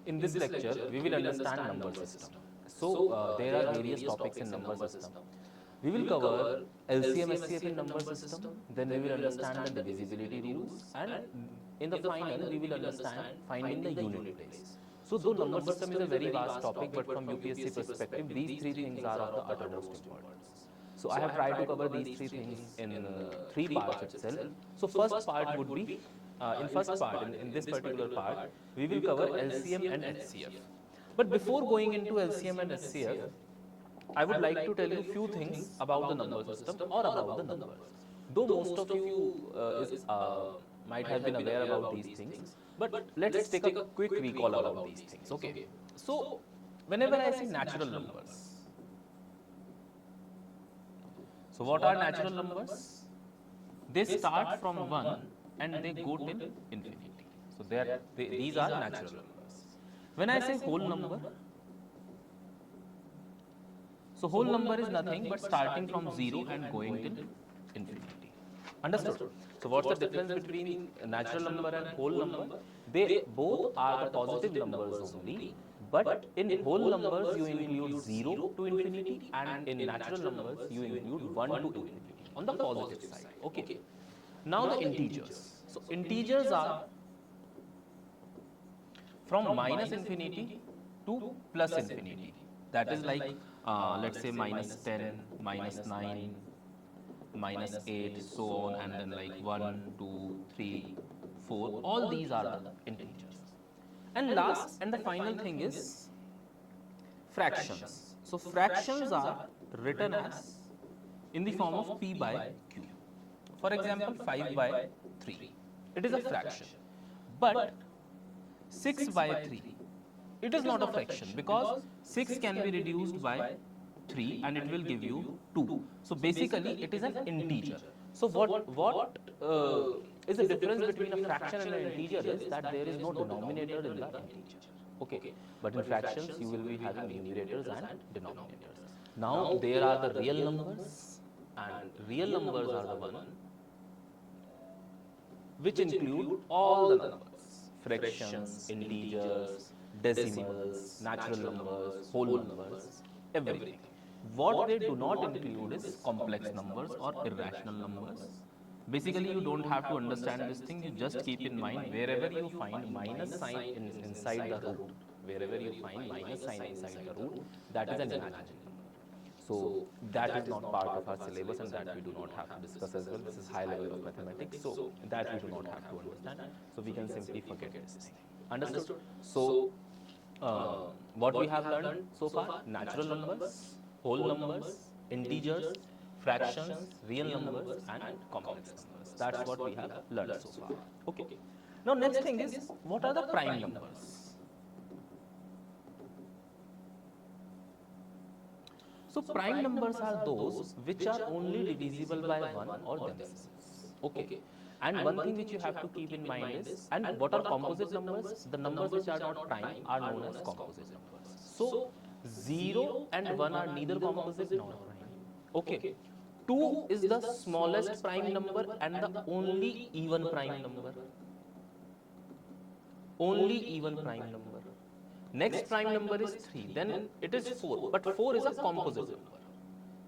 in this lecture, we will understand number system. So, there are various topics in number system. We will cover LCM SCF in number system, then we will understand the divisibility rules, and in the final, we will understand finding the unit place. So, though number system is a very vast topic, but from UPSC perspective, these three things are of the uttermost importance. So, I have tried to cover these three things in three parts itself. So, first part would be, in this particular part, we will cover LCM and HCF. But before going into LCM and HCF, I would like to tell you few things about the number system or about the numbers. Though most of you might have been aware about these things, but let's take a quick recall about these things. Okay. So, whenever I say natural numbers, so what are natural numbers? They start from 1 and they go till infinity. So, these are natural numbers. When I say whole number, so whole number is nothing but starting from 0 and going till infinity. Understood? So, what's the difference between a natural number and whole number? They both are the positive numbers only, but in whole numbers you include 0 to infinity, and in natural numbers you include 1 to infinity on the positive side. Okay. Now the integers. So, integers are from minus infinity to plus infinity. That is like, let's say minus 10, minus 9, minus 8, so on, and then like 1, 2, 3, 4. All these are the integers. And last and the final thing is fractions. So, fractions are written as in the form of p by q. For example, 5 by 3. It is a fraction. But 6 by 3. It is not a fraction because 6 can be reduced by 3 and it will give you 2. So, basically it is an integer. So, what is the difference between a fraction and an integer is that there is no denominator in the integer. Okay. But in fractions you will be having numerators and denominators. Now, there are the real numbers, and real numbers are the one which include all the numbers, fractions, integers, decimals, natural numbers, whole numbers, everything. What they do not include is complex numbers or irrational numbers. Basically, you don't have to understand this thing, you just keep in mind wherever you find minus sign inside the root, that is an imaginary number. So, that is not part of our syllabus and that we do not have to discuss as well. This is high level of mathematics, so that we do not have to understand. So, we can simply forget this thing. Understood? So, what we have learned so far? Natural numbers, whole numbers, integers, fractions, real numbers and complex numbers. That is what we have learned so far. Okay. Now, next thing is, what are the prime numbers? So, prime numbers are those which are only divisible by 1 or themselves. Okay. And one thing which you have to keep in mind is, and what are composite numbers? The numbers which are not prime are known as composite numbers. So, 0 and 1 are neither composite nor prime. Okay. 2 is the smallest prime number and the only even prime number. Only even prime number. Next prime number is 3, then it is 4, but 4 is a composite number.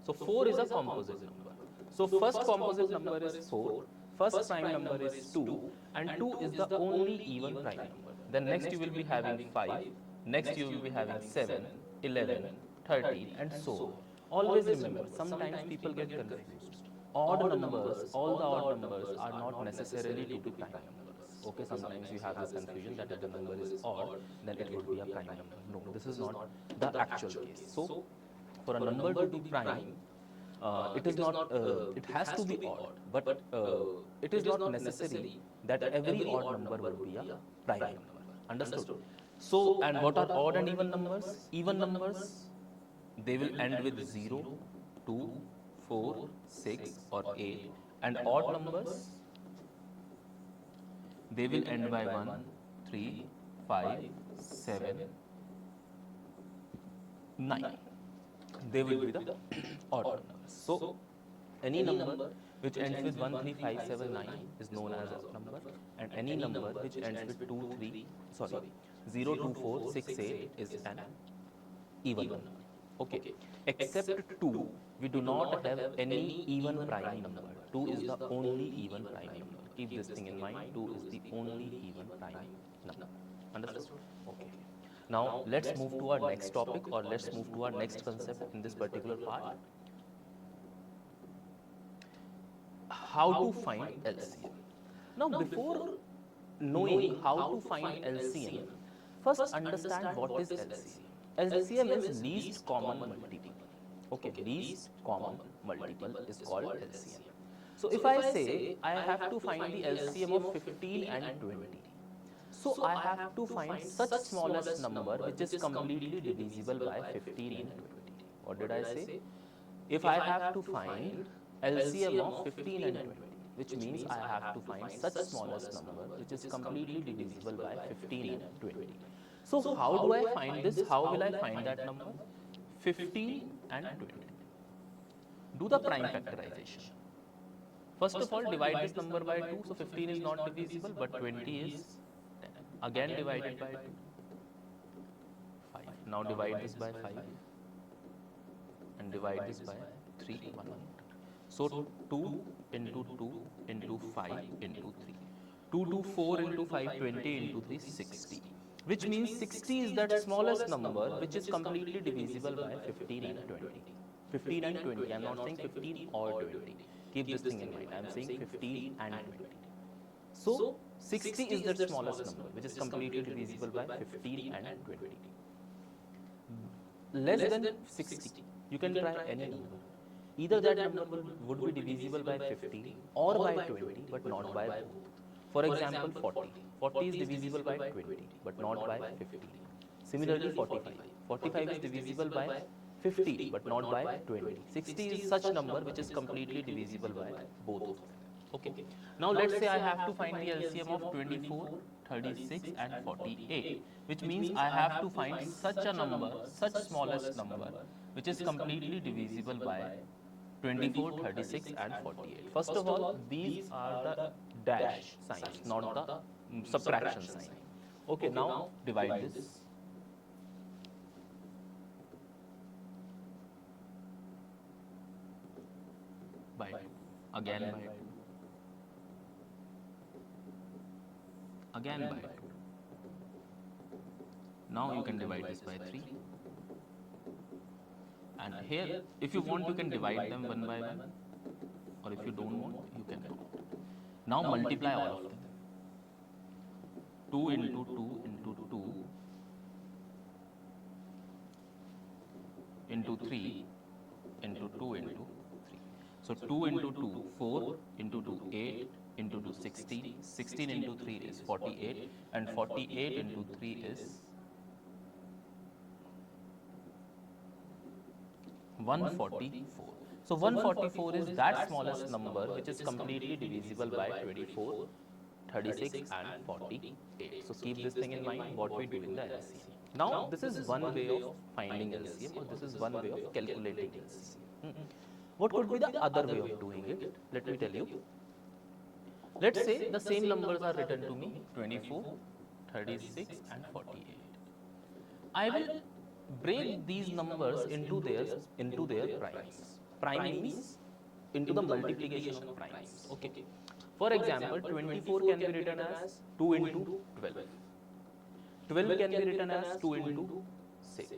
So, 4 is a composite number. So, first composite number is 4, first prime number is 2, and 2 is the only even prime number. Then next you will be having 5, next you will be having 7, 11, 13 and so on. Always remember, sometimes people get confused. Odd numbers, all the odd numbers are not necessarily to be prime numbers. Okay, sometimes you have this confusion that if the number is odd, then it would be a prime number. No, this is not the actual case. So, for a number to be prime, it is not, it has to be odd, but it is not necessary that every odd number would be a prime number. Understood? So, and what are odd and even numbers? Even numbers, they will end with 0, 2, 4, 6 or 8, and odd numbers, they will end by 1, 3, 5, 7, 9. They will be the odd numbers. So, any number which ends with 13579 is known as odd number, and any number which ends with 02468 is an even number. Okay, except 2, we do not have any even prime number. 2 is the only even prime number. Keep this thing in mind, 2 is the only even prime number. Understood? Okay. Now let's move to our next topic, or let's move to our next concept in this particular part. How to find LCM. Now before knowing how to find LCM, first understand what is LCM. LCM is least common multiple. Okay, least common multiple is called LCM. So if I say I have to find the LCM of 15 and 20, so I have to find such smallest number which is completely divisible by 15 and 20. What did I say? If I have to find LCM of 15 and 20, which means I have to find such smallest number which is completely divisible by 15 and 20. So how do I find this? How will I find that number? 15 and 20. Do the prime factorization. First of all, divide this number by 2. So 15 is not divisible, but 20 is 10. Again divided by 2. 5. Now divide this by 5 and divide this by 3. 1. So 2 into 2 into 5 into 3. 2 to 4 into 5, 20 into 3, 60. Which means 60 is that smallest number which is completely divisible by 15 and 20. 15 and 20. I am not saying 15 or 20. Keep this thing in mind. I am saying 15 and 20. So 60 is that smallest number which is completely divisible by 15 and 20. Less than 60, you can try any number. Either that number would be divisible by 15 or by 20, but not by both. For example, 40. 40 is divisible by 20, but not by 15. Similarly, 45. 45 is divisible by 50, but not by 20. 60 is such number which is completely divisible by both of them. Okay. Now let's say I have to find the LCM of 24, 36 and 48, which means I have to find such a number, such smallest number, which is completely divisible by 24, 36 and 48. First of all, these are the dash signs, not the subtraction sign. Okay, now divide this. By 2, again by 2, again by 2. Now you can divide this by 3. And here, if you want, you can divide them one by one, or if you don't want, you can not. Now multiply all of them. 2 into 2 into 2 into 3 into 2 into 3. So 2 into 2, 4 into 2, 8 into 2, 16. 16 into 3 is 48, and 48 into 3 is 144. So 144 is that smallest number which is completely divisible by 24, 36 and 48. So keep this thing in mind what we do in the LCM. Now this is one way of finding LCM, or this is one way of calculating LCM. What could be the other way of doing it? Let me tell you. Let's say the same numbers are written to me, 24, 36 and 48. I will break these numbers into their primes. Prime means into the multiplication of primes. Okay. For example, 24 can be written as 2 into 12. 12 can be written as 2 into 6.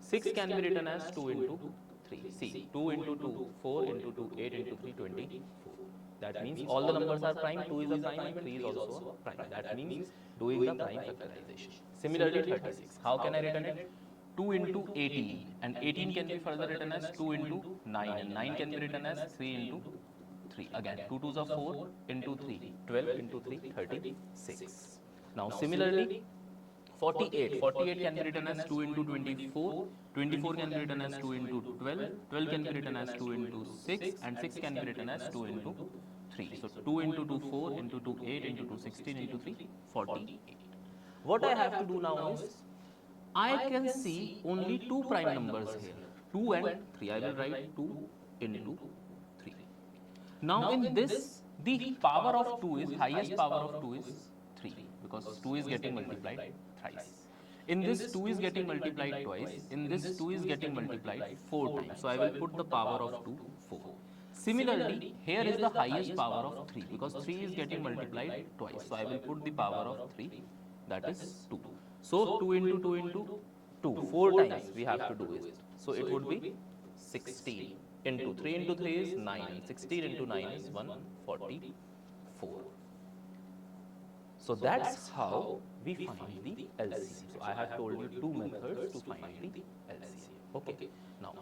6 can be written as 2 into 3. See, 2 into 2, 4 into 2, 8 into 3, 24. That means all the numbers are prime, 2 is a prime and 3 is also a prime. That means doing the prime factorization. Similarly, 36. How can I written it? 2 into 18, and 18 can be further written as 2 into 9, and 9 can be written as 3 into 3. Again, 2 2s are 4 into 3, 12 into 3, 36. Now similarly, 48. 48 can be written as 2 into 24, 24 can be written as 2 into 12, 12 can be written as 2 into 6, and 6 can be written as 2 into 3. So 2 into 2, 4 into 2, 8 into 2, 16 into 3, 48. What I have to do now is, I can see only two prime numbers here, 2 and 3. I will write 2 into 3. Now in this, the power of 2 is, highest power of 2 is 3, because 2 is getting multiplied thrice. In this, 2 is getting multiplied twice. In this, 2 is getting multiplied 4 times. So I will put the power of 2, 4. Similarly, here is the highest power of 3, because 3 is getting multiplied twice. So I will put the power of 3, that is 2. So 2 into 2 into 2, 4 times we have to do it. So it would be 16 into 3 into 3 is 9, and 16 into 9 is 144. So that's how we find the LCM. So I have told you two methods to find the LCM. Okay. Now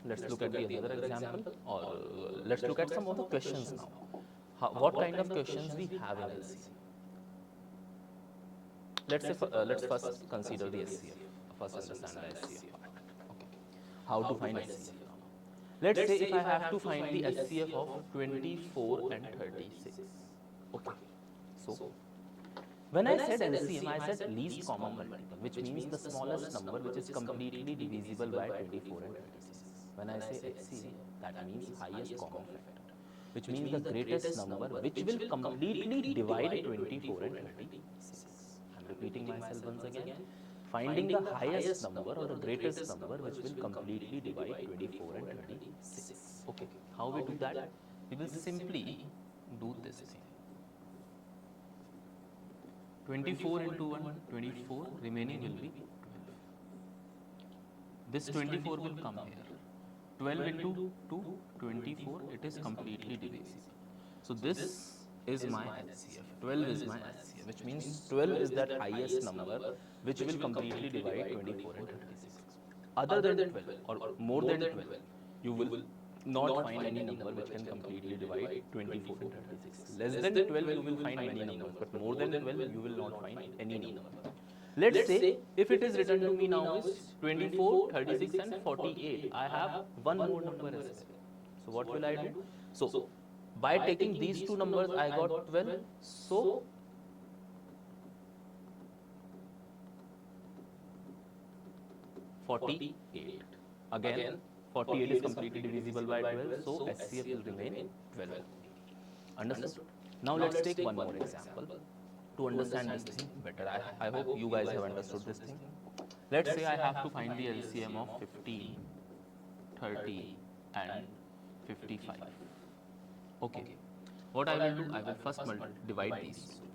let's look at the another example, or let's look at some of the questions now. What kind of questions we have in LCM? Let's first consider the SCF. First understand the SCF part. Okay. How to find SCF? Let's say if I have to find the SCF of 24 and 36. Okay. So when I said LCM, I said least common multiple, which means the smallest number which is completely divisible by 24 and 36. When I say HCM, that means highest common factor, which means the greatest number which will completely divide 24 and 36. I am repeating myself once again. Finding the highest number or the greatest number which will completely divide 24 and 36. Okay, how we do that? We will simply do this thing. 24 into 1, 24, remaining will be 12. This 24 will come here. 12 into 2, 24, it is completely divisible. So this is my HCF. 12 is my HCF, which means 12 is that highest number which will completely divide 24 and 36. Other than 12 or more than 12, you will not find any number which can completely divide 24 and 36. Less than 12 you will find many numbers, but more than 12 you will not find any number. Let's say if it is written to me now is 24, 36 and 48. I have one more number as well. So what will I do? So by taking these two numbers I got 12. So (48). Again 48 is completely divisible by 12, so HCF will remain 12. Understood? Now let's take one more example to understand this thing better. I hope you guys have understood this thing. Let's say I have to find the LCM of 15, 30 and 55. Okay. What I will do, I will first divide these two.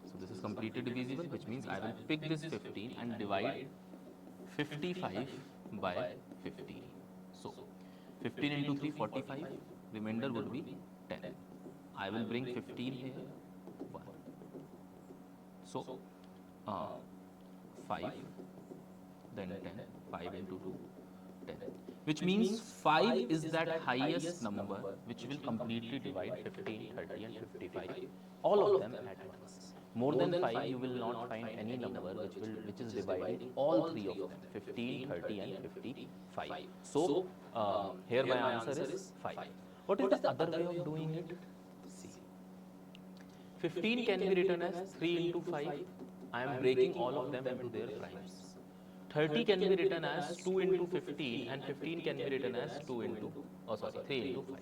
So this is completely divisible, which means I will pick this 15 and divide 55 by 15. So 15 into 3, 45. Remainder would be 10. I will bring 15 here. 1. So 5, then 10. 5 into 2, 10. Which means 5 is that highest number which will completely divide 15, 30 and 55. All of them at once. More than 5 you will not find any number which is dividing all three of them, 15, 30 and 55. So here my answer is 5. What is the other way of doing it? See, 15 can be written as 3 into 5. I am breaking all of them into their primes. 30 can be written as 2 into 15 and 15 can be written as 3 into 5.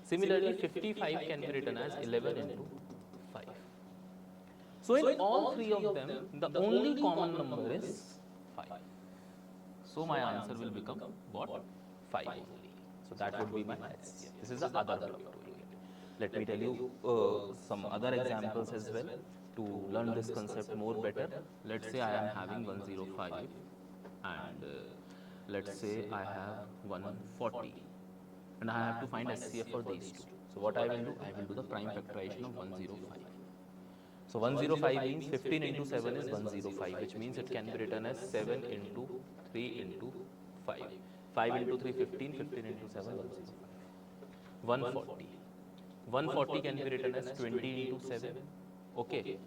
Similarly, 55 can be written as 11 into 5. So in all three of them, the only common number is 5. So my answer will become what? 5 only. So that would be my HCF. This is the other way of doing it. Let me tell you some other examples as well to learn this concept more better. Let's say I am having 105 and let's say I have 140 and I have to find HCF for these two. So what I will do? I will do the prime factorization of 105. So 105 means 15 into 7 is 105, which means it can be written as 7 into 3 into 5. 5 into 3, 15, 15 into 7, 105. 140. 140 can be written as 20 into 7. Okay.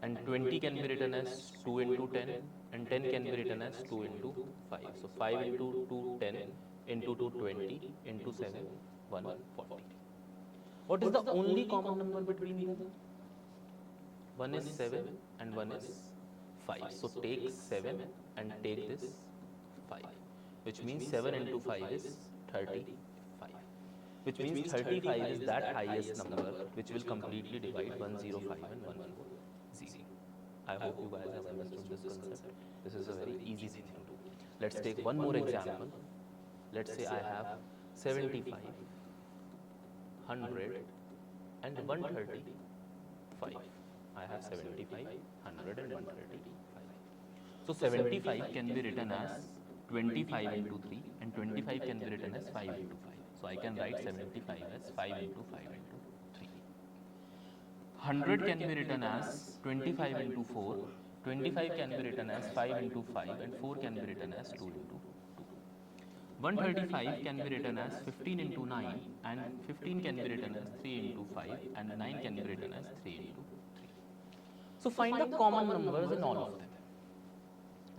And 20 can be written as 2 into 10. And 10 can be written as 2 into 5. So 5 into 2, 10, into 2, 20, into 7, 140. What is the only common number between them? One is 7 and one is 5. So take 7 and take this 5. which means 7 into 5 is 35, which means 35 is that highest number which will completely divide 105 and 140. I hope you guys have understood this concept. This is a very easy thing to do. Let's take one more example. Let's say I have 75, 100 and 135. I have 75, 100 and 135. So 75 can be written as 25 into 3 and 25 can be written as 5 into 5. So I can write 75 as 5 into 5 into 3. 100 can be written as 25 into 4, 25 can be written as 5 into 5 and 4 can be written as 2 into 2. 135 can be written as 15 into 9 and 15 can be written as 3 into 5 and 9 can be written as 3 into 3. So find the common numbers in all of them.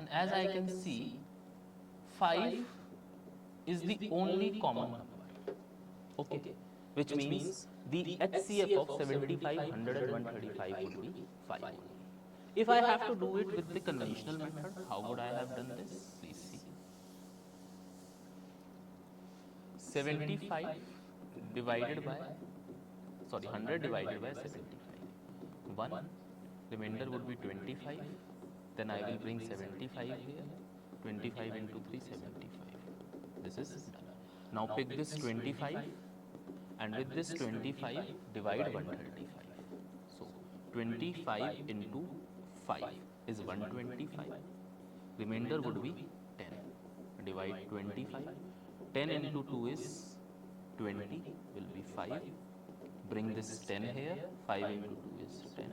And as I can see, 5 is the only common number. Okay. Which means the HCF of 75, 100 and 135 would be 5. If I have to do it with the conventional method, how would I have done this? Please see. 75 divided by, 100 divided by 75. 1, remainder would be 25. Then I will bring 75 here. 25 into 3, 75. This is done. Now pick this 25 and with this 25 divide 135. So 25 into 5 is 125. Remainder would be 10. Divide 25. 10 into 2 is 20, will be 5. Bring this 10 here. 5 into 2 is 10.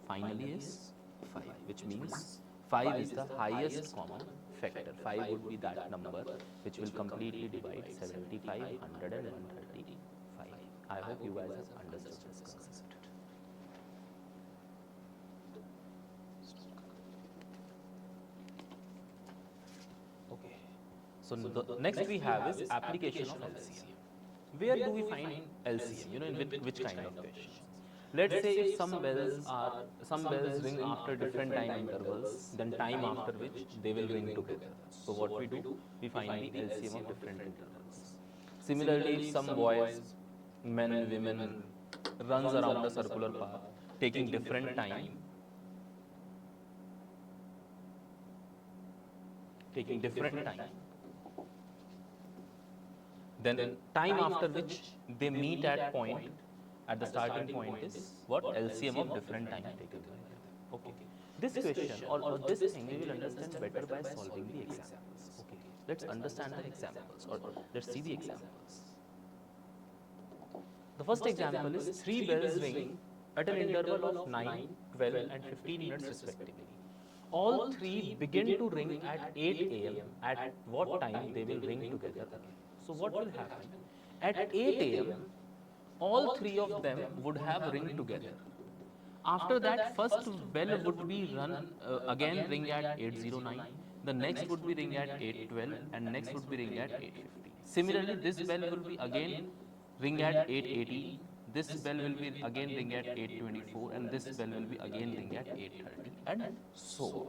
Finally is 5, which means 5 is the highest common factor. 5 would be that number which will completely divide 75, 100 and 135. I hope you guys have understood this concept. Okay. So the next we have is application of LCM. Where do we find LCM? In which kind of questions? Let's say if some bells ring after different time intervals, then time after which they will ring together. So what we do, we find the LCM of different intervals. Similarly, if some boys, men, women runs around a circular path, taking different time, then time after which they meet at point, at the starting point is what? LCM of different time taken. Okay. This question or this thing we will understand better by solving the examples. Okay. Let's understand the examples or let's see the examples. The first example is 3 bells ring at an interval of 9, 12 and 15 minutes respectively. All 3 begin to ring at 8 am. At what time they will ring together? So what will happen? At 8 am, all 3 of them would have ring together. After that, first bell would be again ring at 8:09. The next would be ring at 8:12 and next would be ring at 8:50. Similarly, this bell will be again ring at 8:18. This bell will be again ring at 8:24 and this bell will be again ring at 8:30 and so on.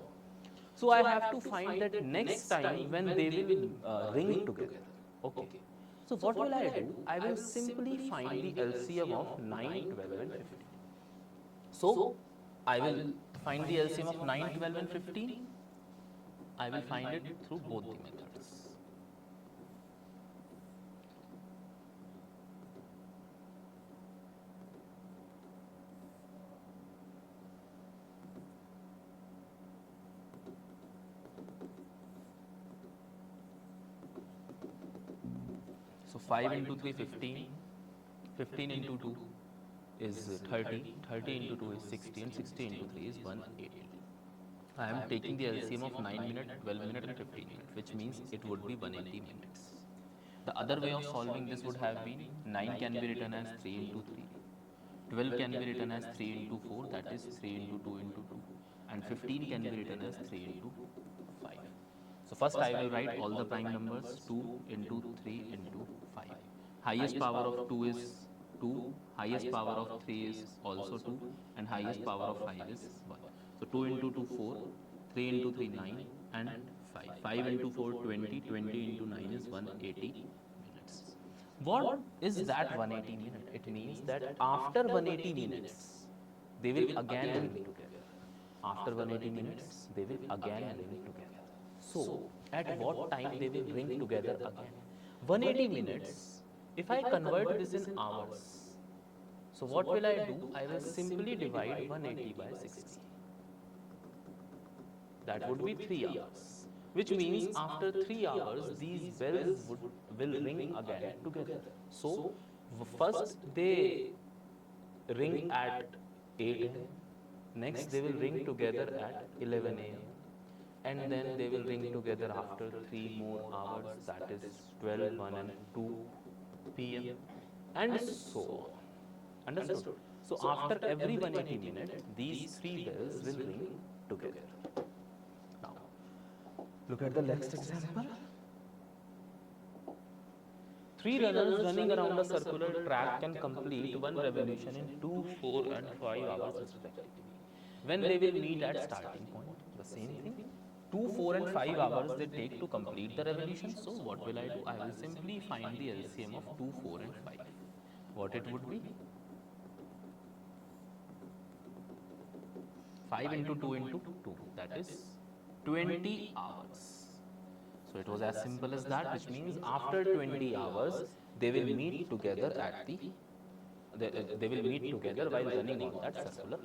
So I have to find that next time when they will ring together. Okay. So what will I do? I will simply find the LCM of 9, 12 and 15. So I will find the LCM of 9, 12 and 15. I will find it through both the methods. So 5 into 3, 15. 15 into 2 is 30. 30 into 2 is 60 and 60 into 3 is 180. I am taking the LCM of 9 minutes, 12 minutes and 15 minutes, which means it would be 180 minutes. The other way of solving this would have been 9 can be written as 3 into 3. 12 can be written as 3 into 4, that is 3 into 2 into 2. And 15 can be written as 3 into 5. So first I will write all the prime numbers 2 into 3 into 5. Highest power of 2 is 2, highest power of 3 is also 2 and highest power of 5 is 1. So 2 into 2 4, 3 into 3 9 and 5. 5 into 4, 20. 20 into 9 is 180 minutes. What is that 180 minute? It means that after 180 minutes, they will again ring together. After 180 minutes, they will again ring together. So, at what time they will ring together again? 180 minutes, if I convert this in hours, so what will I do? I will simply divide 180 by 60. That would be 3 hours. Which means after 3 hours, these bells will ring again together. So, first they ring at 8 a.m. Next, they will ring together at 11 a.m. And then they will ring together after 3 more hours, that is 12, 1 and 2 p.m. and so on. Understood? So, after every 180 minutes, these 3 bells will ring together. Now, look at the next example. 3 runners running around a circular track can complete 1 revolution in 2, 4 and 5 hours respectively. When they will meet at starting point, the same thing. 2, 4 and 5 hours they take to complete the revolution. So what will I do? I will simply find the LCM of 2, 4 and 5. What it would be? 5 into 2 into 2, that is 20 hours. So it was as simple as that, which means after 20 hours, they will meet together at they will meet together while running on that circular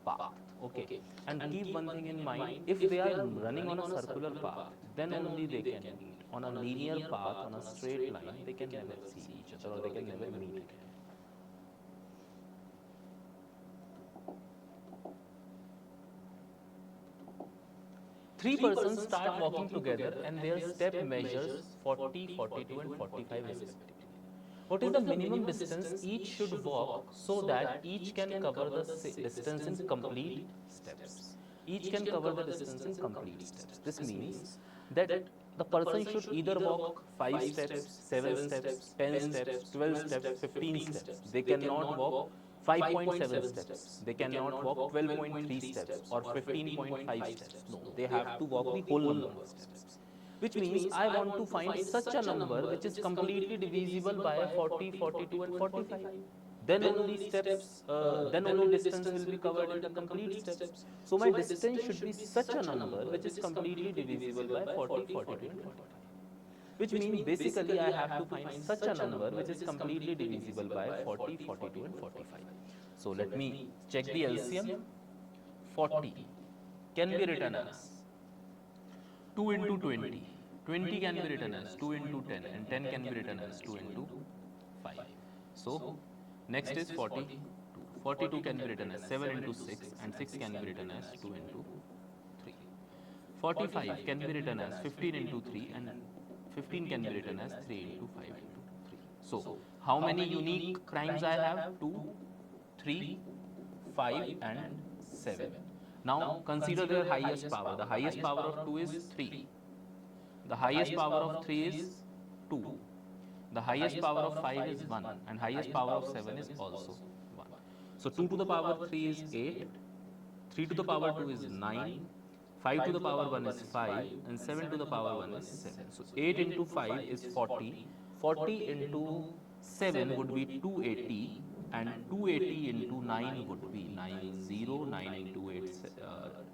path. Okay. And keep one thing in mind, if they are running on a circular path, then only they can meet. On a linear path, on a straight line, they can never see each other or they can never meet again. Three persons start walking together and their step measures 40, 42 and 45 respectively. What is the minimum distance each should walk so that each can cover the distance in complete steps? Each can cover the distance in complete steps. This means that the person should either walk 5 steps, 7 steps, 10 steps, 12 steps, 15 steps. They cannot walk 5.7 steps. They cannot walk 12.3 steps or 15.5 steps. No, they have to walk the whole number of steps. Which means I want to find such a number which is completely divisible by 40, 42 and 45. Then only then only distance will be covered in the complete steps. So my distance should be such a number which is completely divisible by 40, 42 and 45. Which means basically I have to find such a number which is completely divisible by 40, 42 and 45. So let me check the LCM. 40 can be written as 2 into 20. 20 can be written as 2 into 10 and 10 can be written as 2 into 5. So next is 42. 42 can be written as 7 into 6 and 6 can be written as 2 into 3. 45 can be written as 15 into 3 and 15 can be written as 3 into 5 into 3. So how many unique primes I have? 2, 3, 5 and 7. Now consider their highest power. The highest power of 2 is 3. The highest power of 3 is 2. The highest power of 5 is 1 and highest power of 7 is also 1. So 2 to the power 3 is 8, 3 to the power 2 is 9, 5 to the power 1 is 5 and 7 to the power 1 is 7. So 8 into 5 is 40, 40 into 7 would be 280 and 280 into 9 would be 90, 9 into 8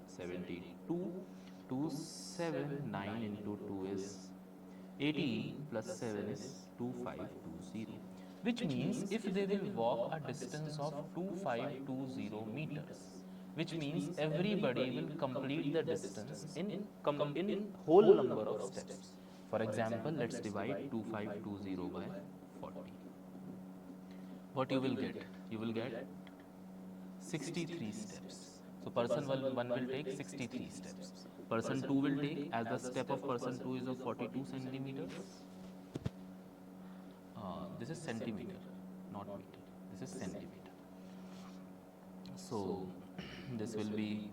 72, 279 into 2 is 18 plus 7 is 2520, which means if they will walk a distance of 2520 meters, which means everybody will complete the distance in whole number of steps. For example, let's divide 2520 by 40. What you will get? You will get 63 steps. So person 1 will take 63 steps. Person 2 will take, as the step of person 2 is of 42 centimeters. This is centimeter, not meter. This is centimeter. So this will be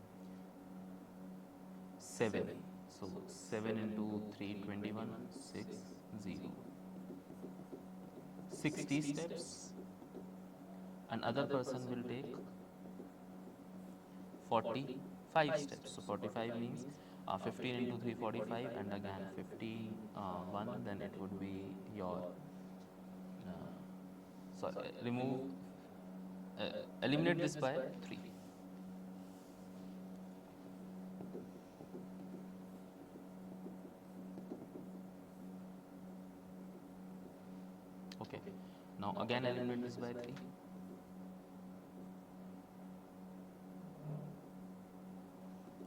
7. So 7 into 3, 21, 6, 0. 60 steps. Another person will take 45 steps. So 45 means 15 into 345 and again 51, then it would be your remove eliminate this by 3. Okay, now again eliminate this by 3.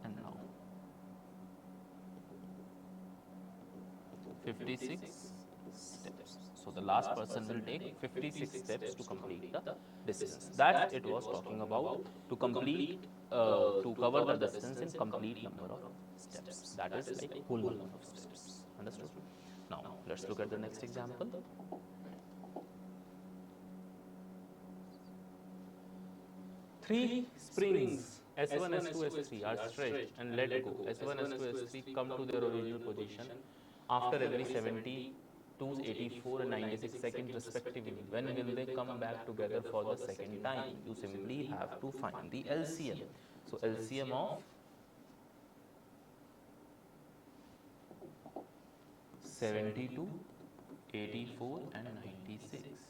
And now 56 steps. So the last person will take 56 steps to complete the distance. That it was talking about, to complete, to cover the distance in complete number of steps. That is like whole number of steps. Understood? Now let's look at the next example. Three springs S1, S2, S3 are stretched and let go. S1, S2, S3 come to their original position after every 72, 84 and 96 seconds respectively. When will they come back together for the second time? You simply have to find the LCM. So LCM of 72, 84 and 96.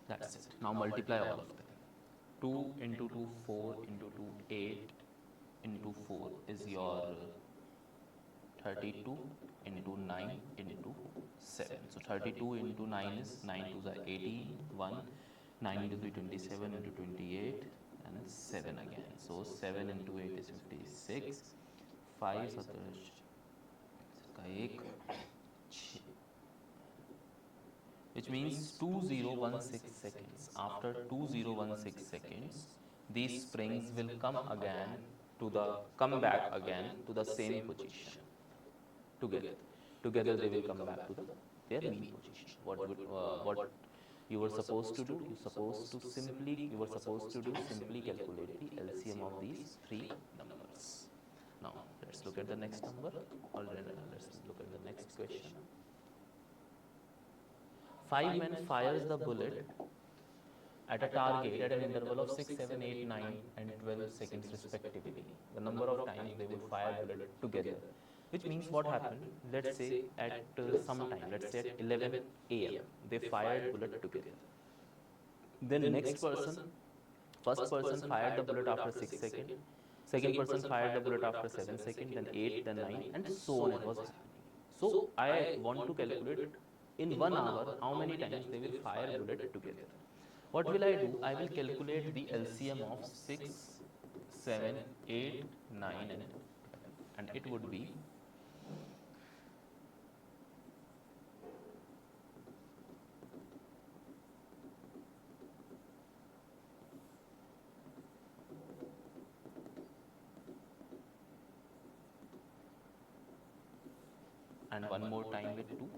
That's it. Now multiply all of them. 2 into 2, 4 into 2, 8 into 4 is your 32 into 9 into 7. So 32 into 9 is 9 to the 18, 1, 9 into 3, 27 into 28 and 7 again. So 7 into 8 is 56, 5 which means 2016 seconds. After 2016 seconds, these springs will come back again to the same position together. Together they will come back to their mean position. What you were supposed to do? You were supposed to simply calculate the LCM of these three numbers. Now let's look at the next number. Or let's look at the next question. 5 men fires the bullet at a target at an interval of 6, 7, 8, 9 and 12 seconds respectively. The number of times they will fire bullet together. Which means what happened, let's say at some time, let's say at 11 AM, they fired bullet together. Then first person fired the bullet after 6 seconds, second person fired the bullet after 7 seconds, then 8, then 9 and so on it was happening. So I want to calculate in 1 hour how many times they will fire bullet together. What will I do? I will calculate the LCM of 6, 7, 8, 9 and 12 and it would be and one more time with 2.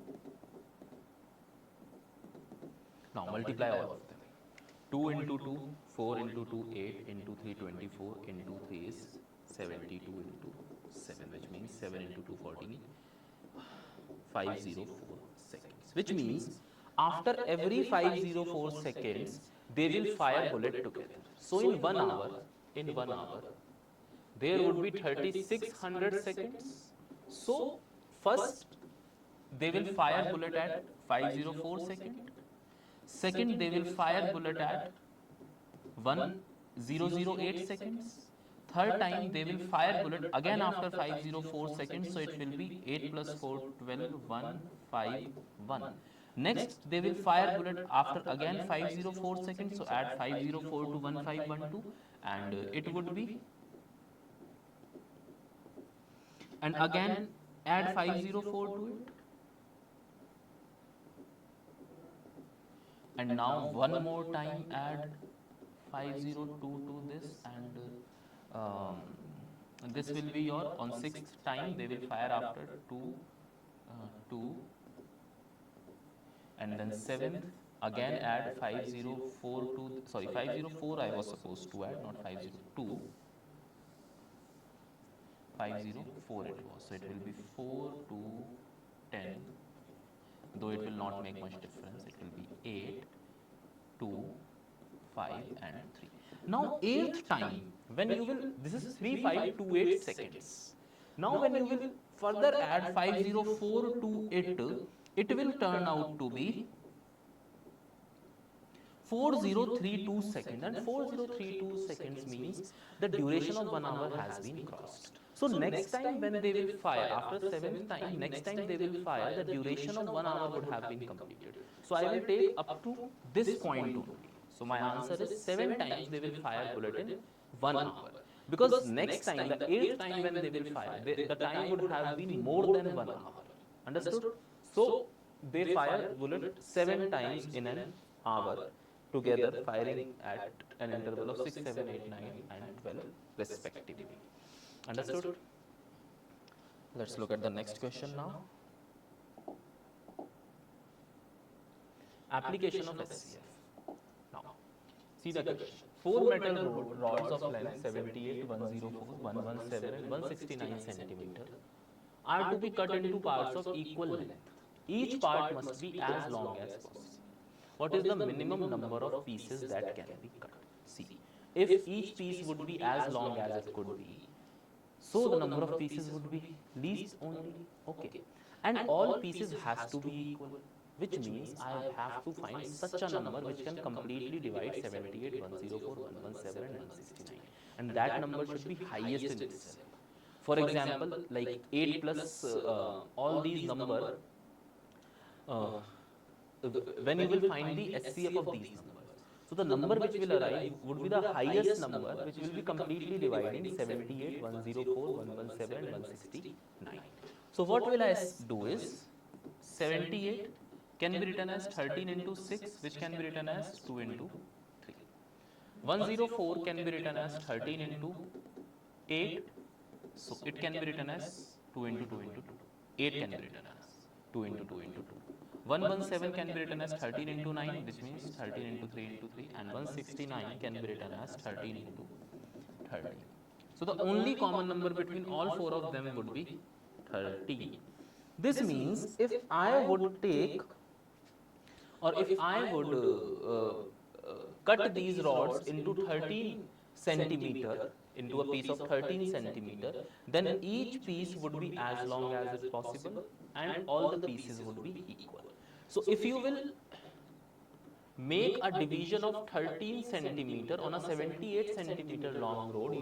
Now multiply all of them. 2 into 2, 4 into 2, 8 into 3, 24 into 3 is 72 into 7, which means 7 into 2, 14, 504 seconds. Which means after every 504 seconds, they will fire bullet together. So in 1 hour, there would be 3600 seconds. So first, they will fire bullet at 504 seconds. Second, they will fire bullet at 1008 seconds. Third time, they will fire bullet again after 504 seconds. So it will be 8 plus 4, 12, 151. Next, they will fire bullet after again 504 seconds. So add 504 to 1512 and it would be, and again add 504 to it. And now one more time add 502 to this and this will be your, on 6th time they will fire after 2, 2 and then 7th, again add 504 to, sorry, 504 I was supposed to add, not 502, 504 it was. So it will be 4 to 10, though it will not make much difference. It will be 8, 2, 5 and 3. Now 8th time, when you will, this is 3528 seconds. Now when you will further add 504 to it, it will turn out to be 4032 seconds, and 4032 seconds means the duration of 1 hour has been crossed. So next time when they will fire, after 7th time, next time they will fire, the duration of 1 hour would have been completed. So I will take up to this point only. So my answer is 7 times they will fire bullet in 1 hour. Because next time, the 8th time when they will fire, the time would have been more than 1 hour. Understood? So they fire bullet 7 times in an hour, together firing at an interval of 6, 7, 8, 9 and 12 respectively. Understood? Let's look at the next question now. Application of SCF. Now, see the question. 4 metal rods of length 78, 104, 117 and 169 centimeter are to be cut into parts of equal length. Each part must be as long as possible. What is the minimum number of pieces that can be cut? See, if each piece would be as long as it could be, so the number of pieces would be least only. Okay. And all pieces has to be equal, which means I have to find such a number which can completely divide 78, 104, 117 and 169. And that number should be highest in itself. For example, like 8 plus all these number, when you will find the SCF of these numbers. So the number which will arrive would be the highest number, which will be completely dividing 78, 104, 117 and 169. So what will I do is, 78 can be written as 13 into 6, which can be written as 2 into 3. 104 can be written as 13 into 8, so it can be written as 2 into 2 into 2. 8 can be written as 2 into 2 into 2. 117 can be written as 13 into 9, which means 13 into 3 into 3, and 169 can be written as 13 into 13. So the only common number between all 4 of them would be 13. This means if I would take, or if I would cut these rods into 13 centimeter, into a piece of 13 centimeter, then each piece would be as long as it possible and all the pieces would be equal. So if you will make a division of 13 centimeter on a 78 centimeter long rod,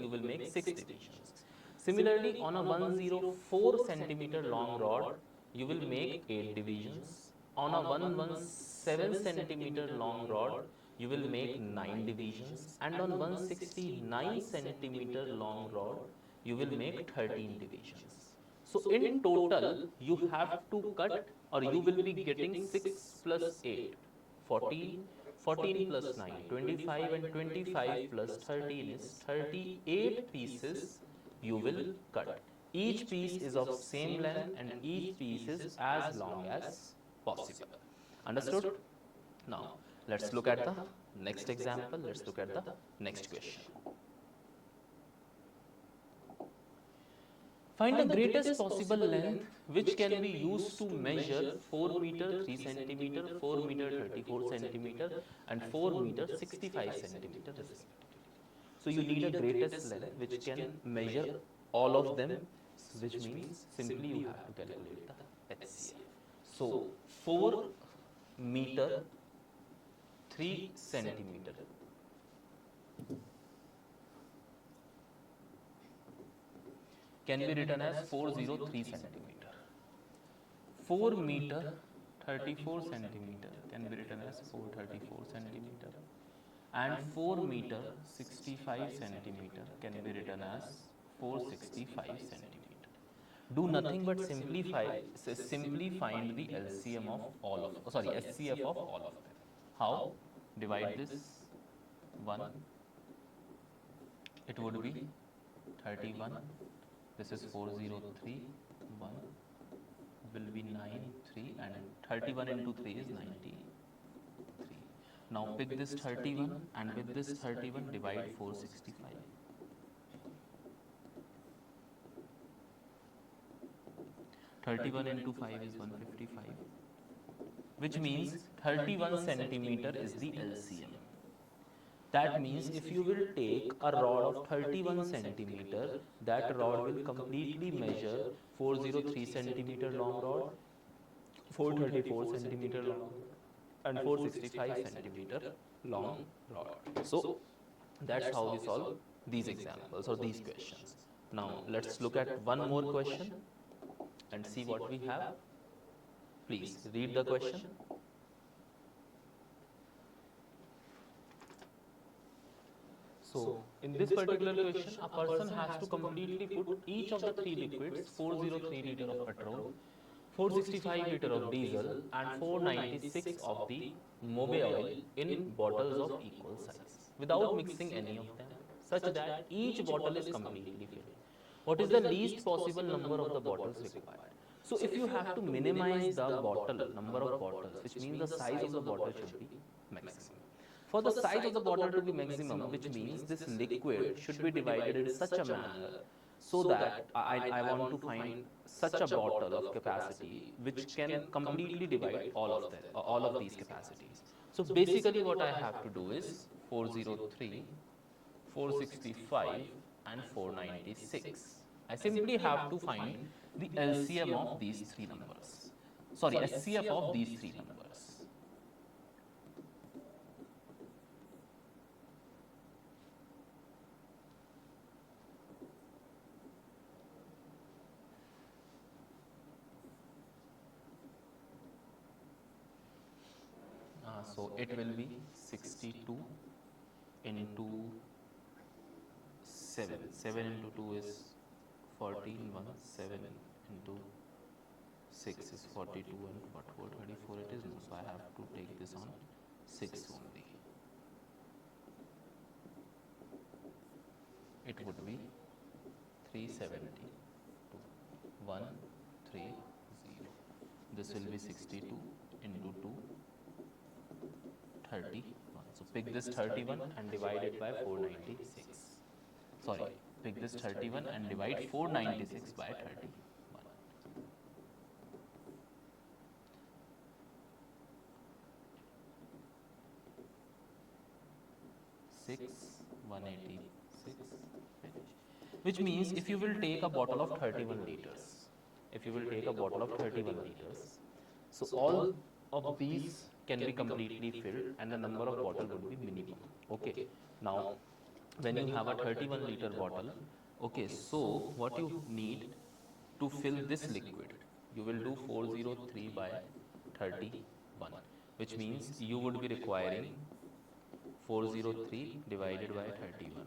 you will make 6 divisions. Similarly, on a 104 centimeter long rod, you will make 8 divisions. On a 117 centimeter long rod, you will make 9 divisions, and on 169 centimeter long rod, you will make 13 divisions. So in total, you have to cut, or you will be getting 6 plus 8, 14, 14 plus 9, 25, and 25 plus 13 is 38 pieces you will cut. Each piece is of same length and each piece is as long as possible. Understood? Now, let's look at the next example. Let's look at the next question. Find the greatest possible length which can be used to measure 4 meter 3 centimeter, 4 meter 34 centimeter and 4 meter 65 centimeter respectively. So you need a greatest length which can measure all of them, which means simply you have to calculate the HCF. So 4 meter 3 centimeter can be written as 403 centimeter. 4 meter 34 centimeter can be written as 434 centimeter. And 4 meter 65 centimeter can be written as 465 centimeter. Do nothing but simply find the LCM of all of, SCF of all of them. How? Divide this 1, it would be 31. This is 403, 1, will be 9, 3, and 31 into 3 is 93. Now pick this 31 and with this 31 divide 465. 31 into 5 is 155, which means 31 centimeter is the LCM. That means if you will take a rod of 31 centimeter, that rod will completely measure 403 centimeter long rod, 434 centimeter long rod, and 465 centimeter long rod. So that's how we solve these examples or these questions. Now let's look at one more question and see what we have. Please read the question. So, in this particular question, a person has to completely put each of the three liquids, 403 liter of petrol, 465 liter of diesel, and 496 of the Mobe oil in bottles of equal size, without mixing any of them, such that each bottle is completely filled. What is the least possible number of the bottles required? So, if you have to minimize the bottle, number of bottles, which means the size of the bottle should be maximum. For the size of the bottle to be maximum, which means this liquid should be divided in such a manner so that I want to find such a bottle of capacity which can completely divide all of these capacities. So basically what I have to do is 403, 465 and 496. I simply have to find the LCM of these three numbers. Sorry, SCF of these three numbers. So it will be 62 into 7. 7 into 2 is 14, 7 into 6 is 42 and 434 it is. No, so I have to take this on 6 only. It would be 370 130. This will be 62 into 2. 31. So pick this 31 and divide it by 496. Sorry, pick this 31 and divide 496 by 31. 186, which means if you will take a bottle of 31 liters, so all of these can be completely filled and the number of bottles would be minimum. Okay. Now, when you have a 31 liter bottle, okay, so what you need to fill this liquid, you will do 403 by 31, which means you would be requiring 403 divided by 31.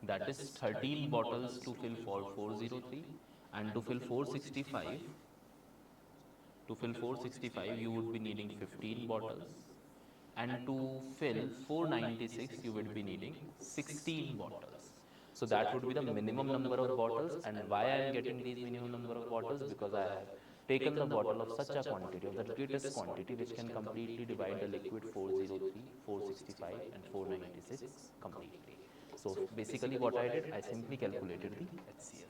That is 13 bottles to fill for 403, and to fill 465, you would be needing 15 bottles, and to fill 496 you would be needing 16 bottles. So that would be the minimum number of bottles. And why I am getting these minimum number of bottles? Because I have taken the bottle of such a quantity, of the greatest quantity, which can completely divide the liquid 403, 465 and 496 completely. So basically what I did, I simply calculated the HCF.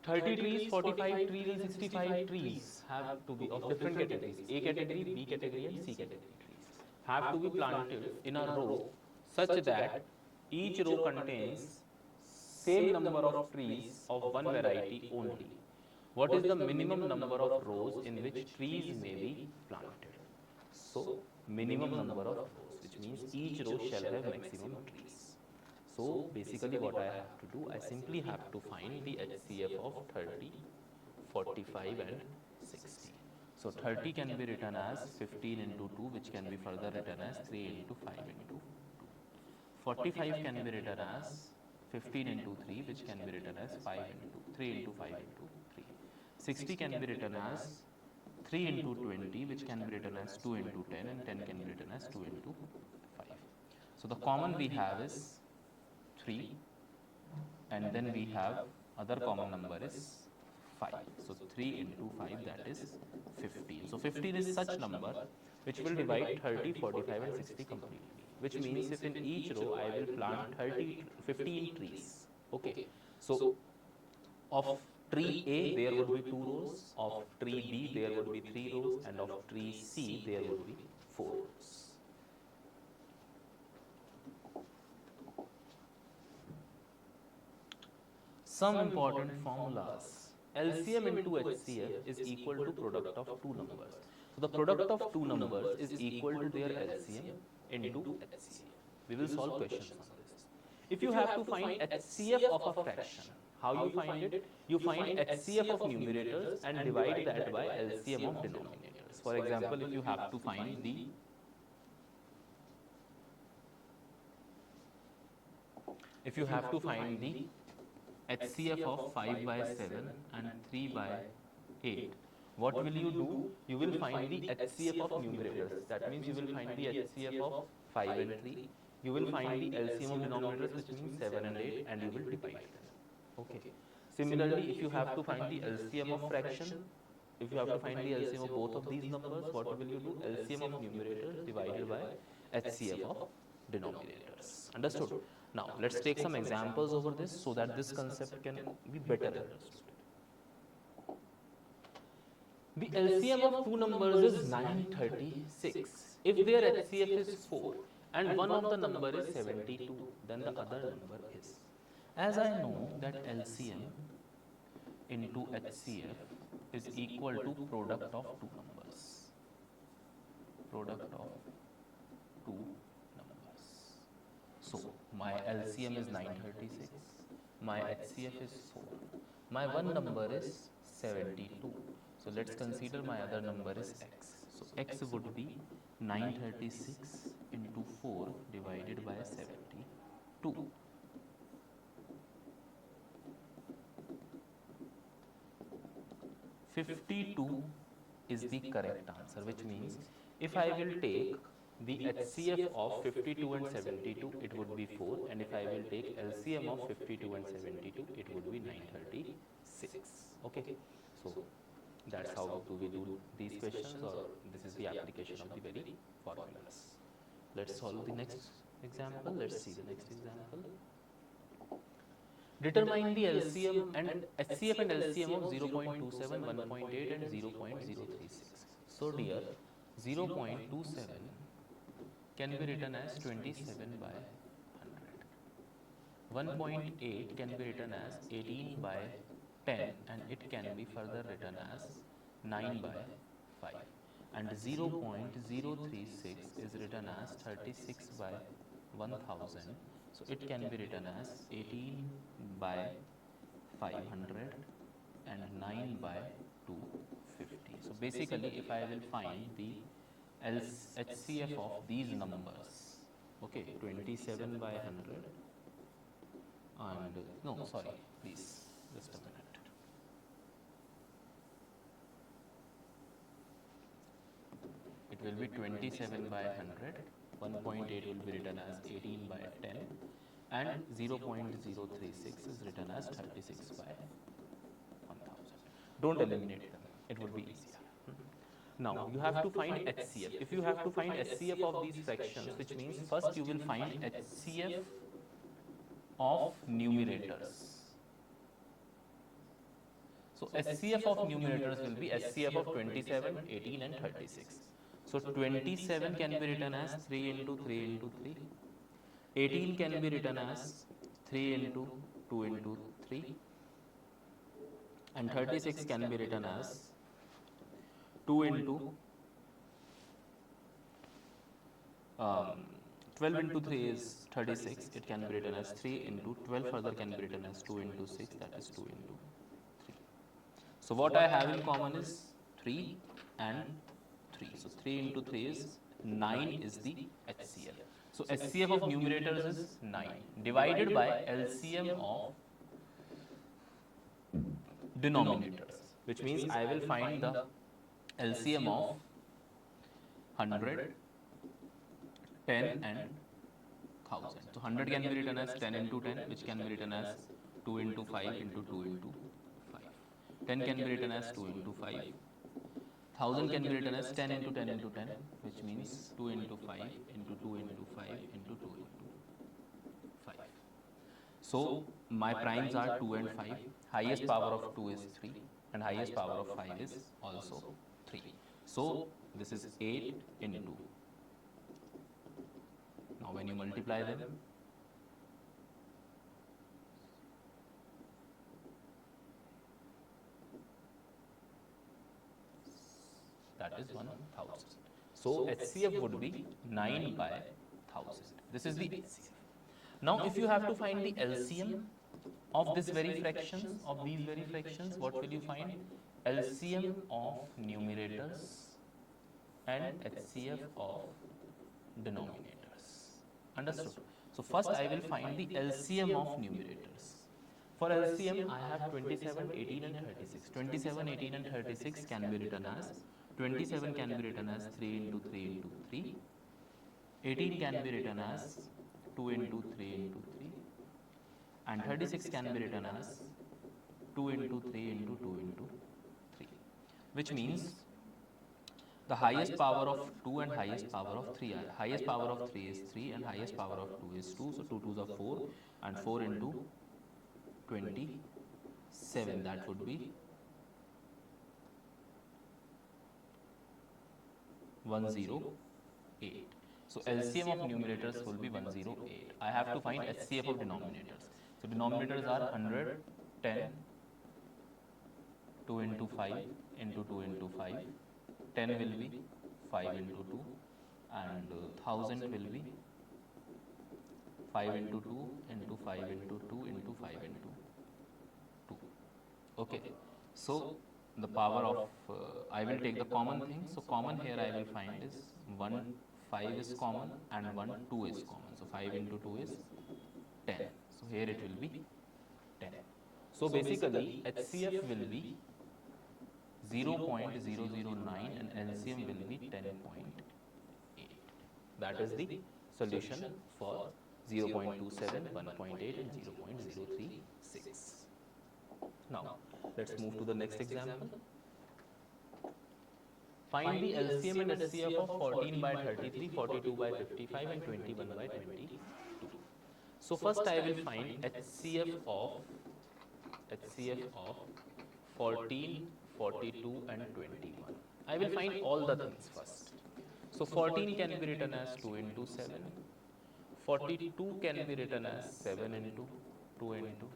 30 trees, 45 trees and 65 trees have to be of different categories. A category, B category and C category trees have to be planted in a row such that each row contains same number of trees of one variety only. What is the minimum number of rows in which trees may be planted? So, minimum number of rows, which means each row shall have maximum trees. So basically what I have to do, I simply have to find the HCF of 30, 45 and 60. So 30 can be written as 15 into 2, which can be further written as 3 into 5 into 2. 45 can be written as 15 into 3, which can be written as 3 into 5 into 3. 60 can be written as 3 into 20, which can be written as 2 into 10, and 10 can be written as 2 into 5. So the common we have is 3, and then we have other common number is 5. So 3 into 5, that is 15. So 15 is such number which will divide 30, 45 and 60 completely. Which means if in each row I will plant 15 trees. Okay. So of tree A there would be 2 rows, of tree B there would be 3 rows, and of tree C there would be 4 rows. Some important formulas. LCM into HCF is equal to product of two numbers. So the product of two numbers is equal to their LCM into HCF. We will solve questions on this. If you have to find HCF of a fraction, how you find it? You find HCF of numerators and divide that by LCM of denominators. For example, if you have to find the HCF of 5 by 7 and 3 by 8, what will you do? You will find the HCF of numerators. That means you will find the HCF of 5 and 3. You will find the LCM of denominators, which means 7 and 8, and you will divide them. Okay. Similarly, if you have to find the LCM of fraction, if you have to find the LCM of both of these numbers, what will you do? LCM of numerators divided by HCF of denominators. Understood? Now, let's take some examples over this so that this concept can be better understood. The LCM of two numbers is 936. If their HCF is 4 and one of the number is 72, then the other number is. As I know that LCM into HCF is equal to product of two numbers. Product of two numbers. So, my LCM is 936, my HCF is 4, my one number is 72. So let's consider my other number is x. So x would be 936 into 4 divided by 72. $52 is the correct answer, which means if I will take the HCF of 52 and 72, it would be 4, and if I will take LCM of 52 and 72, it would be 936. Okay, so that's how do we do these questions, or this is the application of the very formulas. Let's solve the next example. Let's see the next example. Determine the LCM and HCF and LCM of 0.27, 1.8 and 0.036. So dear, 0.27 can be written as 27 by 100. 1.8 can be written as 18 by 10, and it can be further written as 9 by 5. And 0.036 is written as 36 by 1000. So it can be written as 18 by 500 and 9 by 250. So basically, if I will find the HCF of these numbers, okay, 27 by 100 and no, sorry, please, just a minute. It will be 27 by 100, 1.8 will be written as 18 by 10, and 0.036 is written as 36 by 1000. Don't eliminate them, it would be easier. Now, you have to find HCF. If you have to find HCF of these fractions, which means first you will find HCF of numerators. So, HCF of numerators will be HCF of 27, 18 and 36. So, 27 can be written as 3 into 3 into 3. 18 can be written as 3 into 2 into 3. And 36 can be written as 2 into 12 into 3 is 36. It can be written as 3 into 12 further can be written as 2 into 6, that is 2 into 3. So what I have in common is 3 and 3. So 3 into 3 is 9 is the HCF. So HCF of numerators is 9 divided by LCM of denominators, which means I will find the LCM of 100, 10 and 1000. So 100 can be written as 10 into 10, which can be written as 2 into 5 into 2 into 5. 10 can be written as 2 into 5. 1000 can be written as 10 into 10 into 10, which means 2 into 5 into 2 into 5 into 2 into 5. So my primes are 2 and 5. Highest power of 2 is 3 and highest power of 5 is also 3. So this is 8 into. Now when you multiply them, that is 1000. So HCF would be 9 by 1000. This is the HCF. Now if you have to find the LCM of this very fractions, of these very fractions, what will you find? LCM of numerators and HCF of denominators. Understood? So first I will find the LCM of numerators. For LCM I have 27, 18 and 36. 27, 18 and 36 can be written as 27 can be written as 3 into 3 into 3. 18 can be written as 2 into 3 into 3. And 36 can be written as 2 into 3 into 2 into 3. Which means the highest power of 2 and highest power of 3 are. Highest power of 3 is 3 and highest power of 2 is 2. So 2 2s are 4 and 4 into 27. That would be 108. So LCM of numerators will be 108. I have to find HCF of denominators. So denominators are 100, 10, 2 into 5 into 2 into 5. 10 will be 5 into 2 and 1000 will be 5 into 2 into 5 into 2 into 5 into 2. Okay. So the power of, I will take the common thing. So common here I will find is 1, 5 is common and 1, 2 is common. So 5 into 2 is 10. So here it will be 10. So basically HCF will be 0.009 and LCM will be 10.8. That is the solution for 0.27, 1.8 and 0.036. Now let's move to the next example. Find the LCM and HCF of 14 by 33, 42 by 55 and 21 by 22. So first I will find HCF of 14, 42 and 21. I will find all the things first. So 14 can be written as 2 into 7. 42 can be written as 7 into 2 into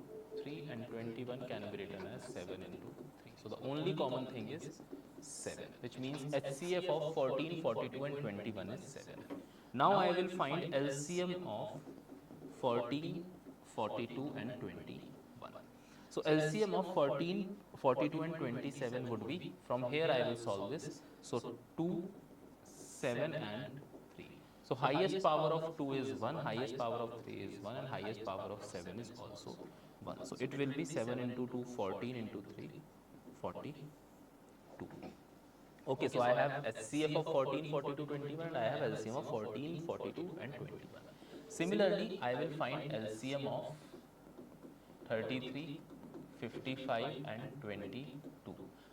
3 and 21 can be written as 7 into 3. So the only common thing is 7, which means HCF of 14, 42 and 21 is 7. Now I will find LCM of 14, 42 and 21. So LCM of 14, 42 and 27 would be, from here I will solve this. So 2, 7 and 3. So highest power of 2 is 1, highest power of 3 is 1 and highest power of 7 is also 1. So it will be 7 into 2, 14 into 3, 42. Okay, so I have HCF of 14, 42, 21 and I have LCM of 14, 42 and 21. Similarly, I will find LCM of 33, 55 and 22.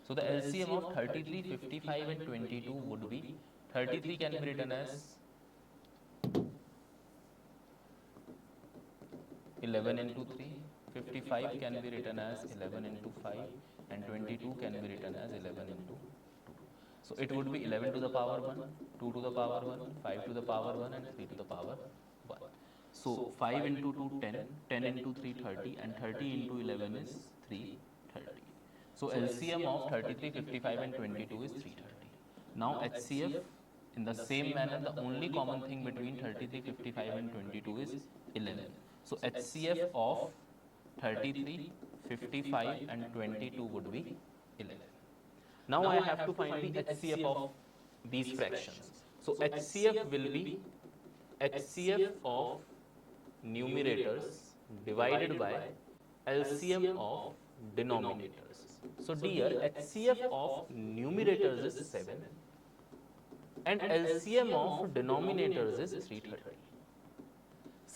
So the LCM of 33, 55 and 22 would be, 33 can be written as 11 into 3, 55 can be written as 11 into 5 and 22 can be written as 11 into 2. So it would be 11 to the power 1, 2 to the power 1, 5 to the power 1 and 3 to the power 1. So 5 into 2, 10, 10 into 3, 30 and 30 into 11 is 330. So LCM of 33, 55 and 22 is 330. Now HCF, in the same manner, the only common thing between 33, 55 and 22 is 11. So HCF of 33, 55 and 22 would be 11. Now I have to find the HCF of these fractions. So HCF will be HCF of numerators divided by LCM of denominators. So dear, HCF of numerators is 7 and LCM of denominators is 330.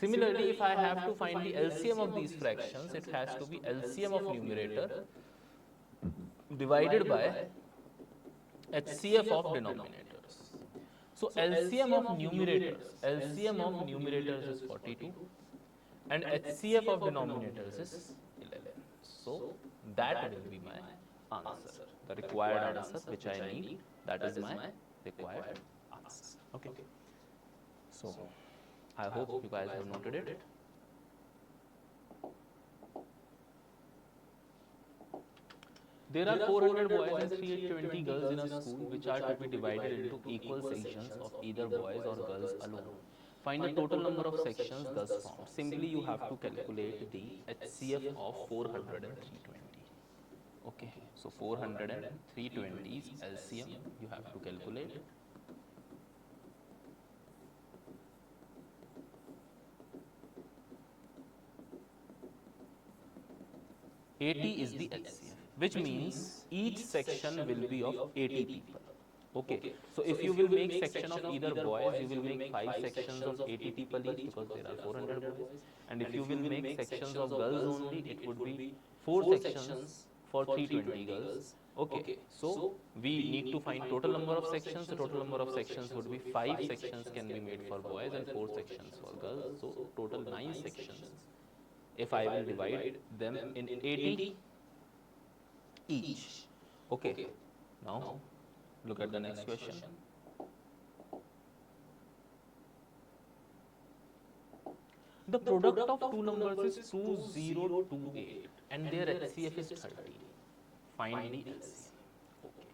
Similarly, if I have to find the LCM of these fractions, it has to be LCM of numerator divided by HCF of denominators. So LCM of numerators is 42 and HCF of denominators is 11. So that will be my answer, the required answer which I need. That is my required answer. Okay. So I hope you guys have noted it. There are 400 boys and 320 girls in a school which are to be divided into equal sections of either boys or girls alone. Find the total number of sections thus formed. Simply you have to calculate the HCF of 400 and 320. Okay, so 400 and 320 is LCM you have to calculate. $80 is the LCM, which means each section will be of 80 people. Okay, so if you will make section of either boys, you will make 5 sections of 80 people each because there are 400 boys. And if you will make sections of girls only, it would be 4 sections for 320 girls. Okay, so we need to find total number of sections. The total number of sections would be 5 sections can be made for boys and 4 sections for girls. So total 9 sections. If I will divide them in 80 each. Okay, now look at the next question. The product of two numbers is 2028 and their HCF is 30. Find the LCM. Okay.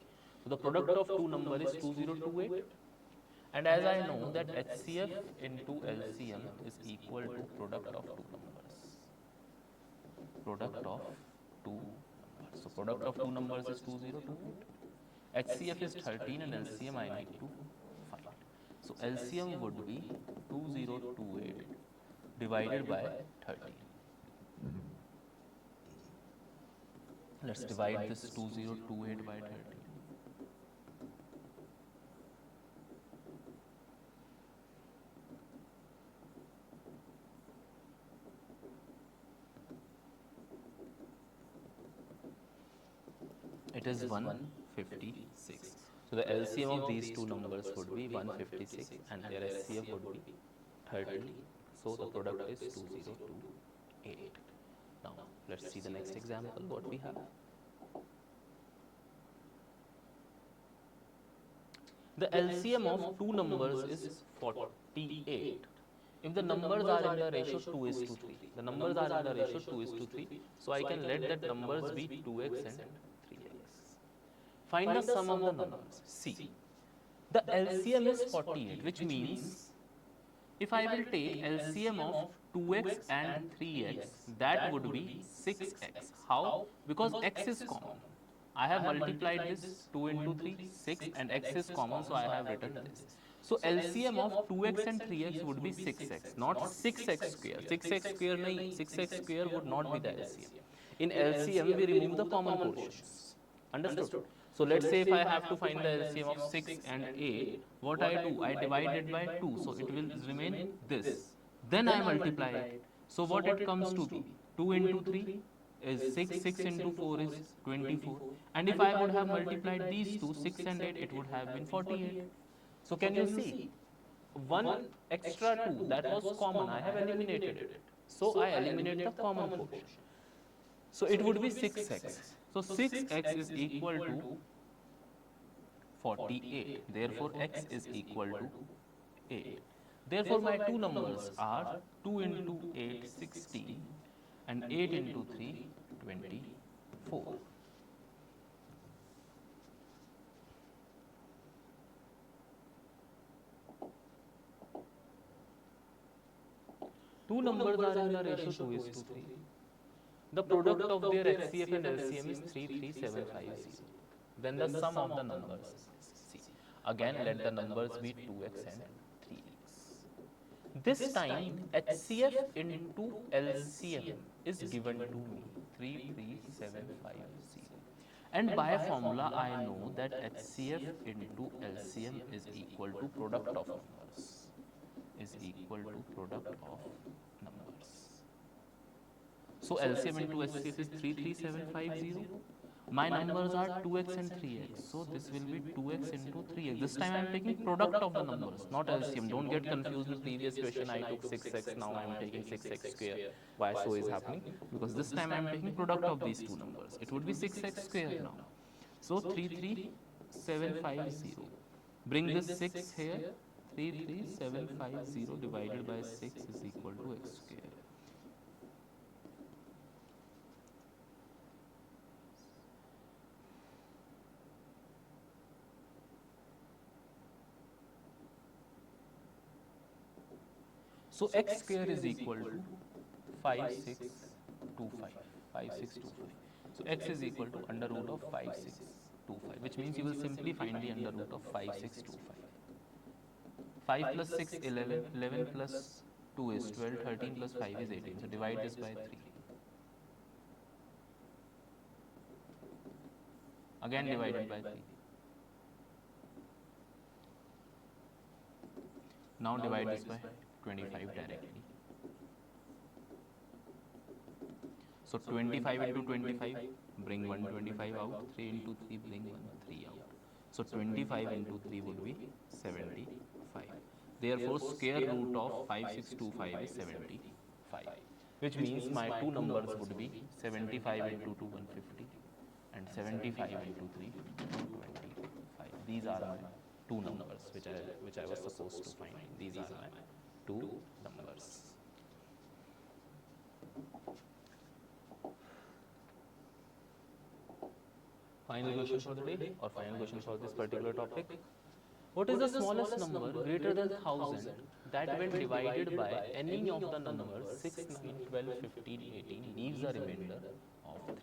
So the product of two numbers is 2028 and as I know that HCF into LCM is equal to product of two numbers. Product of two numbers. So product of two numbers is 2028. HCF is 13 and LCM I need to find. So LCM would be 2028 divided by 13. Let's divide this 2028 by 13. It is 156. So the LCM of these two numbers would be 156 and their HCF would be 30. So the product is 2028. Now let's see the next example what we have. The LCM of two numbers is 48. If the numbers are in the ratio 2 is to 3, the numbers are in the ratio 2 is to 3, so I can let that numbers be 2x and 3x. Find the sum of the numbers. See, the LCM is 48, which means if I will take LCM of 2x and 3x, that would be 6x. How? Because x is common. I have multiplied this 2 into 3, 6 and x is common, so I have written this. So LCM of 2x and 3x would be 6x, not 6x square. 6x square, 6x square would not be the LCM. In LCM, we remove the common portions. Understood? So let's say if I have to find the LCM of 6 and 8, what I do? I divide it by 2, so it will remain this. Then I multiply it. So what it comes to be? 2 into 3 is 6, 6 into 4 is 24. And if I would have multiplied these two, 6 and 8, it would have been 48. So can you see? One extra 2, that was common, I have eliminated it. So I eliminate the common portion. So it would be 6x. So 6x is equal to 48. Therefore, x is equal to 8. Therefore, my two numbers are 2 into 8, 16 and 8 into 3, 24. Two numbers are in the ratio 2 is to 3. The product of their HCF and LCM is 33750. Then the sum of the numbers is C. Again, let the numbers be 2x and 3x. This time, HCF into LCM is given to me, 33750. And by formula, I know that HCF into LCM is equal to product of numbers. Is equal to product of So LCM into HCF is 33750. My numbers are 2x and 3x. So this will be 2x into 3x. This time I am taking product of the numbers, not LCM. Don't get confused. In previous question I took 6x. Now I am taking 6x square. Why so is happening? Because this time I am taking product of these two numbers. It would be 6x square now. So 33750. Bring this 6 here. 33750 divided by 6 is equal to x square. So x square is equal to 5625. 5625. So x is equal to under root of 5625, which means you will simply find the under root of 5625. 5 plus 6, 11. 11 plus 2 is 12. 13 plus 5 is 18. So divide this by 3. Again divided by 3. Now divide this by 25 directly. So 25 into 25, bring 125 out. 3 into 3, bring 3 out. So 25 into 3 would be 75. Therefore, square root of 5625 is 75. Which means my two numbers would be 75 into 2, 150. And 75 into 3, 225. These are my two numbers which I was supposed to find. These are my two numbers. Final question for the day, or final question for this particular topic. What is the smallest number greater than 1000 that when divided by any of the numbers 6, 9, 12, 15, 18 leaves a remainder of 3?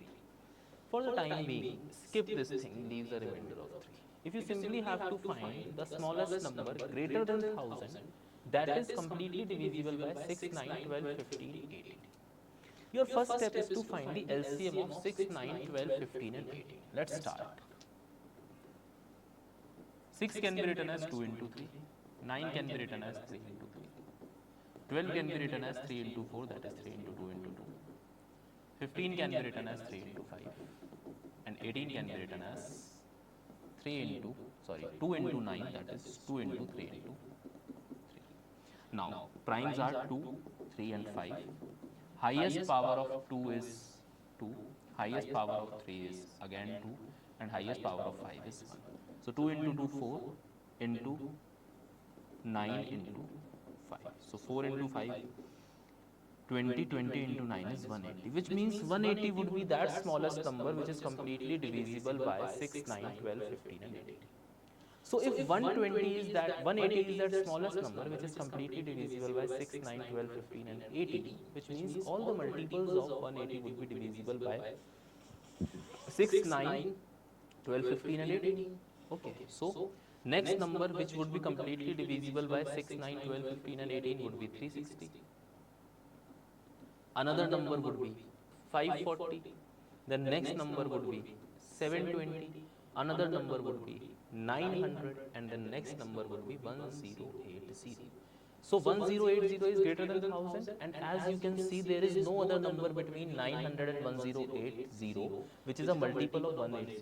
For the time being, skip this thing, leaves a remainder of 3. If you simply have to find the smallest number greater than 1000 that is completely divisible by 6, 9, 12, 15, 18. Your first step is to find the LCM of 6, 9, 12, 15 and 18. Let's start. 6 can be written as 2 into 3. 9 can be written as 3 into 3. 12 can be written as 3 into 4, that is 3 into 2 into 2. 15 can be written as 3 into 5. And 18 can be written as 2 into 9, that is 2 into 3 into 3. Now, primes are 2, 3 and 5. Highest power of 2 is 2. Highest power of 3 is again 2. And highest power of 5 is 1. So 2 into 2, 4 into 9 into 5. So 4 into 5, 20, 20 into 9 is 180, which means 180 would be that smallest number which is completely divisible by 6, 9, 12, 15 and 18. So if 180 is that smallest number which is completely divisible by 6, 9, 12, 15 and 18, which means all the multiples of 180 would be divisible by 6, 9, 12, 15 and 18. Okay, so next number which would be completely divisible by 6, 9, 12, 15 and 18 would be 360. Another number would be 540. Then next number would be 720. Another number would be 900. And the next number would be 1080. So 1080 is greater than 1000. And as you can see, there is no other number between 900 and 1080 which is a multiple of 180.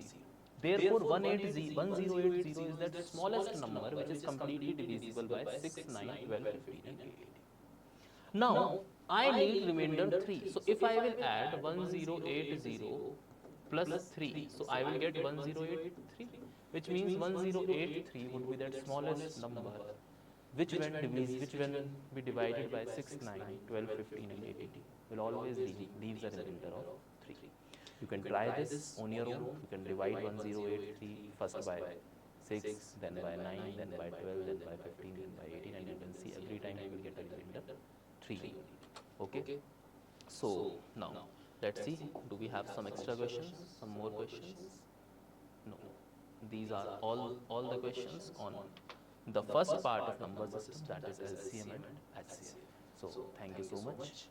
Therefore, 1080 is that smallest number which is completely divisible by 6, 9, 12, 15 and 18. Now, I need remainder 3. So, if I will add 1080 plus 3, so I will get 1083, which means 1083 would be that smallest number which when be divided by 6, 9, 12, 15 and 18 will always leaves a remainder of 3. You can try this on your own. You can divide 1083 first by 6, then by 9, then by 12, then by 15, then by 18, and you can see every time you will get a remainder 3. Okay. So now let's see. Do we have some extra questions? Some more questions? No. These are all the questions on the first part of number system, that is LCM and HCF. So thank you so much.